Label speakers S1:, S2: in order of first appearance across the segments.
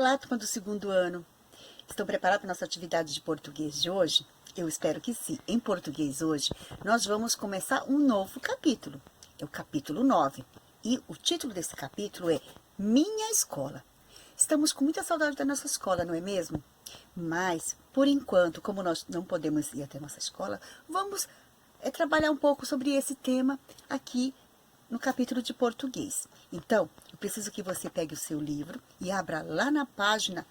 S1: Olá, turma do segundo ano. Estão preparados para a nossa atividade de português de hoje? Eu espero que sim. Em português hoje, nós vamos começar um novo capítulo. É o capítulo 9. E o título desse capítulo é Minha Escola. Estamos com muita saudade da nossa escola, não é mesmo? Mas, por enquanto, como nós não podemos ir até a nossa escola, vamos trabalhar um pouco sobre esse tema aqui no capítulo de português. Então, eu preciso que você pegue o seu livro e abra lá na página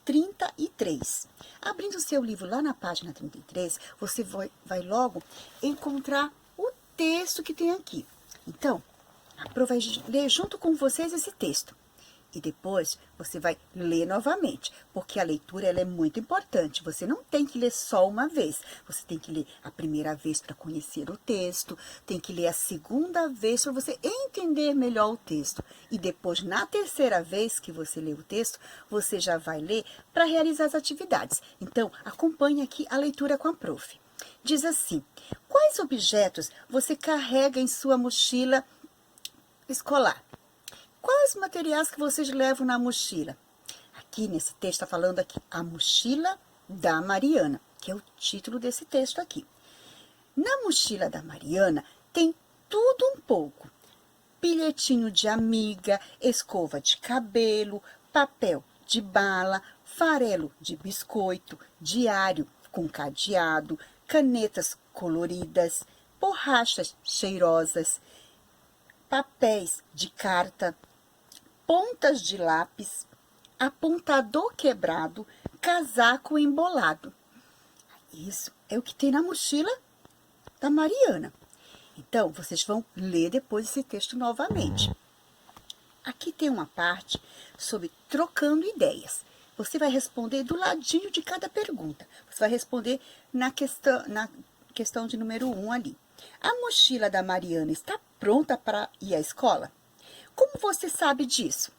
S1: 33. Abrindo o seu livro lá na página 33, você vai logo encontrar o texto que tem aqui. Então, a Pro vai ler junto com vocês esse texto. E depois você vai ler novamente, porque a leitura ela é muito importante. Você não tem que ler só uma vez. Você tem que ler a primeira vez para conhecer o texto, tem que ler a segunda vez para você entender melhor o texto. E depois, na terceira vez que você lê o texto, você já vai ler para realizar as atividades. Então, acompanhe aqui a leitura com a prof. Diz assim: quais objetos você carrega em sua mochila escolar? Quais materiais que vocês levam na mochila? Aqui nesse texto está falando aqui, a mochila da Mariana, que é o título desse texto aqui. Na mochila da Mariana tem tudo um pouco. Bilhetinho de amiga, escova de cabelo, papel de bala, farelo de biscoito, diário com cadeado, canetas coloridas, borrachas cheirosas, papéis de carta, pontas de lápis, apontador quebrado, casaco embolado. Isso é o que tem na mochila da Mariana. Então, vocês vão ler depois esse texto novamente. Aqui tem uma parte sobre trocando ideias. Você vai responder do ladinho de cada pergunta. Você vai responder na questão de número 1 ali. A mochila da Mariana está pronta para ir à escola? Como você sabe disso?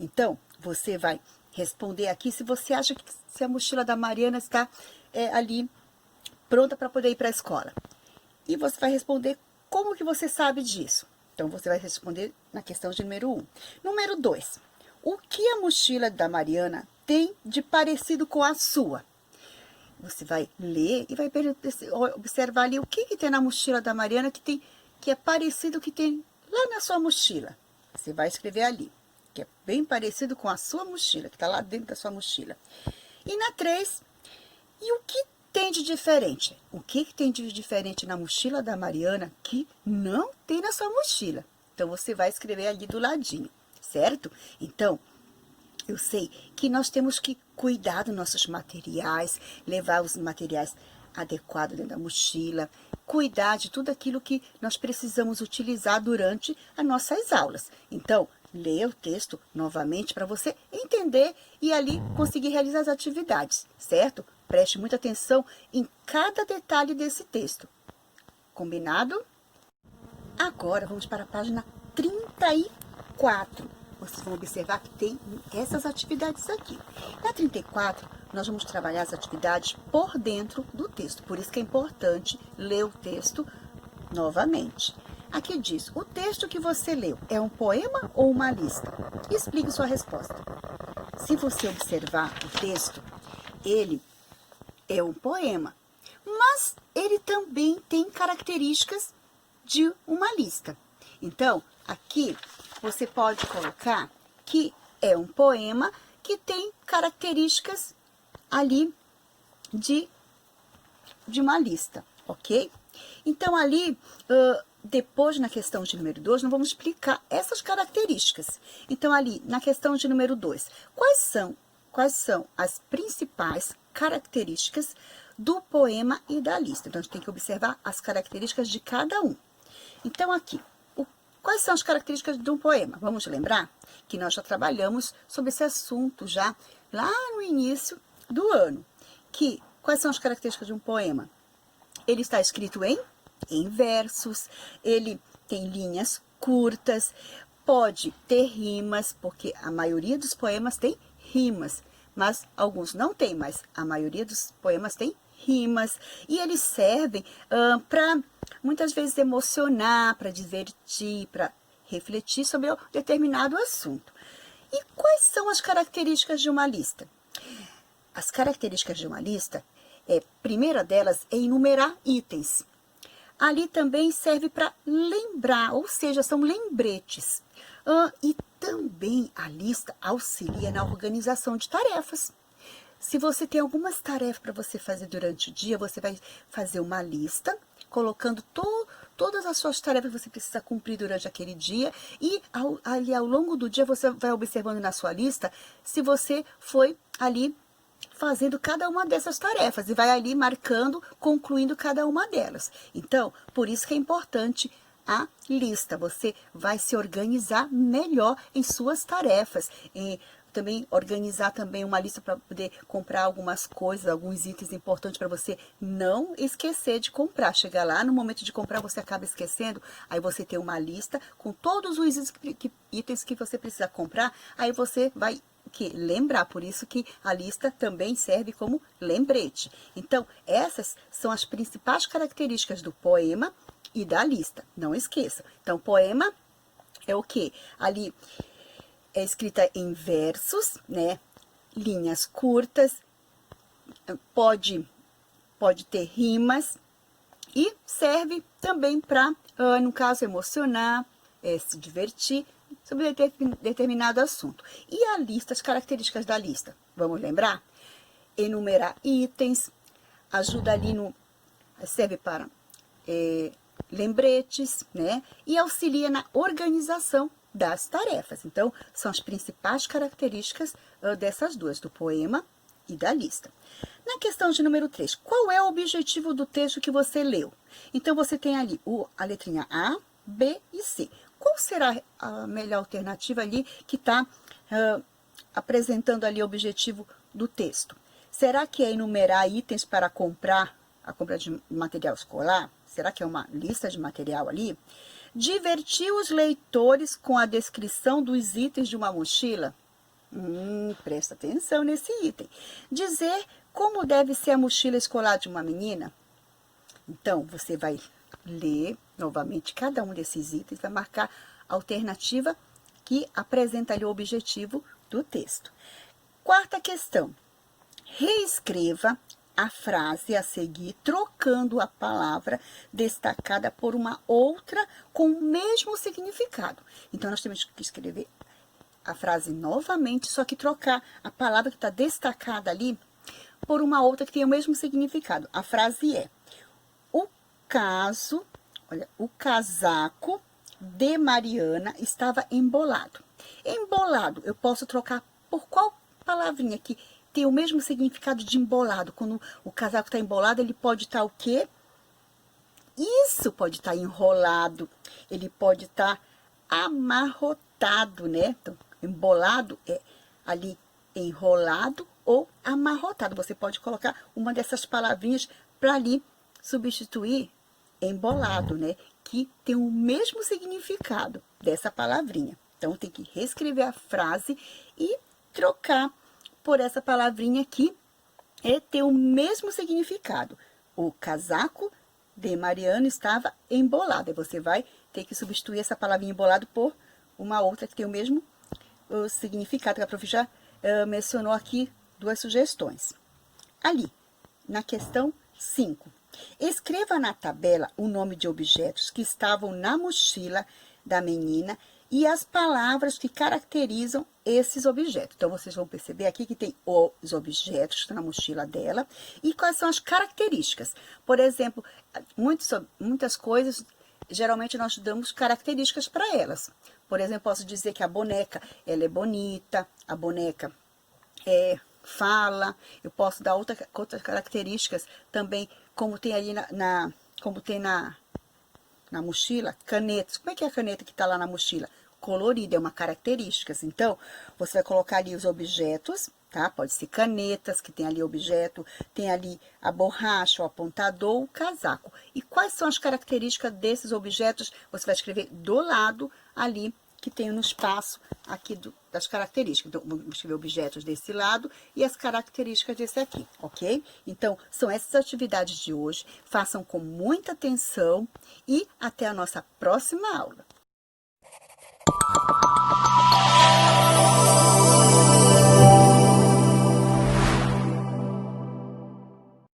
S1: Então, você vai responder aqui se você acha que se a mochila da Mariana está ali pronta para poder ir para a escola. E você vai responder como que você sabe disso. Então, você vai responder na questão de número 1. Número 2. O que a mochila da Mariana tem de parecido com a sua? Você vai ler e vai observar ali o que tem na mochila da Mariana que é parecido com o que tem lá na sua mochila. Você vai escrever ali, que é bem parecido com a sua mochila, que está lá dentro da sua mochila. E na 3, e o que tem de diferente? O que tem de diferente na mochila da Mariana que não tem na sua mochila? Então, você vai escrever ali do ladinho, certo? Então, eu sei que nós temos que cuidar dos nossos materiais, levar os materiais adequados dentro da mochila, cuidar de tudo aquilo que nós precisamos utilizar durante as nossas aulas. Então, leia o texto novamente para você entender e ali conseguir realizar as atividades, certo? Preste muita atenção em cada detalhe desse texto. Combinado? Agora, vamos para a página 34. Vocês vão observar que tem essas atividades aqui. Na 34, nós vamos trabalhar as atividades por dentro do texto. Por isso que é importante ler o texto novamente. Aqui diz, o texto que você leu é um poema ou uma lista? Explique sua resposta. Se você observar o texto, ele é um poema, mas ele também tem características de uma lista. Então, aqui você pode colocar que é um poema que tem características ali de uma lista, ok? Então, ali, depois na questão de número 2, nós vamos explicar essas características. Então, ali, na questão de número 2, quais são as principais características do poema e da lista? Então, a gente tem que observar as características de cada um. Então, aqui, quais são as características de um poema? Vamos lembrar que nós já trabalhamos sobre esse assunto já lá no início do ano. Quais são as características de um poema? Ele está escrito em versos, ele tem linhas curtas, pode ter rimas, porque a maioria dos poemas tem rimas, mas alguns não tem, mas a maioria dos poemas tem rimas, e eles servem para, muitas vezes, emocionar, para divertir, para refletir sobre um determinado assunto. E quais são as características de uma lista? As características de uma lista, primeira delas é enumerar itens. Ali também serve para lembrar, ou seja, são lembretes. E também a lista auxilia na organização de tarefas. Se você tem algumas tarefas para você fazer durante o dia, você vai fazer uma lista, colocando todas as suas tarefas que você precisa cumprir durante aquele dia. E ali ao longo do dia você vai observando na sua lista se você foi ali fazendo cada uma dessas tarefas e vai ali marcando, concluindo cada uma delas. Então, por isso que é importante a lista. Você vai se organizar melhor em suas tarefas. E também organizar também uma lista para poder comprar algumas coisas, alguns itens importantes para você não esquecer de comprar. Chegar lá, no momento de comprar você acaba esquecendo, aí você tem uma lista com todos os itens que você precisa comprar, aí você vai lembrar, por isso que a lista também serve como lembrete. Então, essas são as principais características do poema e da lista, não esqueça. Então, poema é o quê? Ali é escrita em versos, né? Linhas curtas, pode ter rimas e serve também para, no caso, emocionar, se divertir sobre determinado assunto. E a lista, as características da lista, vamos lembrar? Enumerar itens, ajuda ali serve para lembretes, né? E auxilia na organização das tarefas. Então, são as principais características dessas duas, do poema e da lista. Na questão de número 3, qual é o objetivo do texto que você leu? Então, você tem ali a letrinha A, B e C. Qual será a melhor alternativa ali que está apresentando ali o objetivo do texto? Será que é enumerar itens para a compra de material escolar? Será que é uma lista de material ali? Divertir os leitores com a descrição dos itens de uma mochila? Presta atenção nesse item. Dizer como deve ser a mochila escolar de uma menina? Então, você vai ler novamente cada um desses itens, vai marcar a alternativa que apresenta ali o objetivo do texto. Quarta questão. Reescreva a frase a seguir, trocando a palavra destacada por uma outra com o mesmo significado. Então, nós temos que escrever a frase novamente, só que trocar a palavra que está destacada ali por uma outra que tem o mesmo significado. A frase é: o casaco de Mariana estava embolado. Embolado, eu posso trocar por qual palavrinha que tem o mesmo significado de embolado? Quando o casaco está embolado, ele pode estar o quê? Isso, pode estar enrolado, ele pode estar amarrotado, né? Então, embolado é ali enrolado ou amarrotado. Você pode colocar uma dessas palavrinhas para ali substituir embolado, né? Que tem o mesmo significado dessa palavrinha. Então, tem que reescrever a frase e trocar por essa palavrinha que tem o mesmo significado. O casaco de Mariana estava embolado. Aí você vai ter que substituir essa palavrinha embolado por uma outra que tem o mesmo significado, que a prof já mencionou aqui duas sugestões. Ali, na questão 5. Escreva na tabela o nome de objetos que estavam na mochila da menina e as palavras que caracterizam esses objetos. Então, vocês vão perceber aqui que tem os objetos que estão na mochila dela e quais são as características. Por exemplo, muitas coisas, geralmente nós damos características para elas. Por exemplo, posso dizer que a boneca, ela é bonita, a boneca fala. Eu posso dar outras características também, como tem ali como tem na mochila, canetas. Como é que é a caneta que está lá na mochila? Colorida, é uma característica. Então, você vai colocar ali os objetos, tá? Pode ser canetas, que tem ali objeto, tem ali a borracha, o apontador, o casaco. E quais são as características desses objetos? Você vai escrever do lado ali, que tem no espaço aqui das características. Então, vamos escrever objetos desse lado e as características desse aqui, ok? Então, são essas atividades de hoje. Façam com muita atenção e até a nossa próxima aula.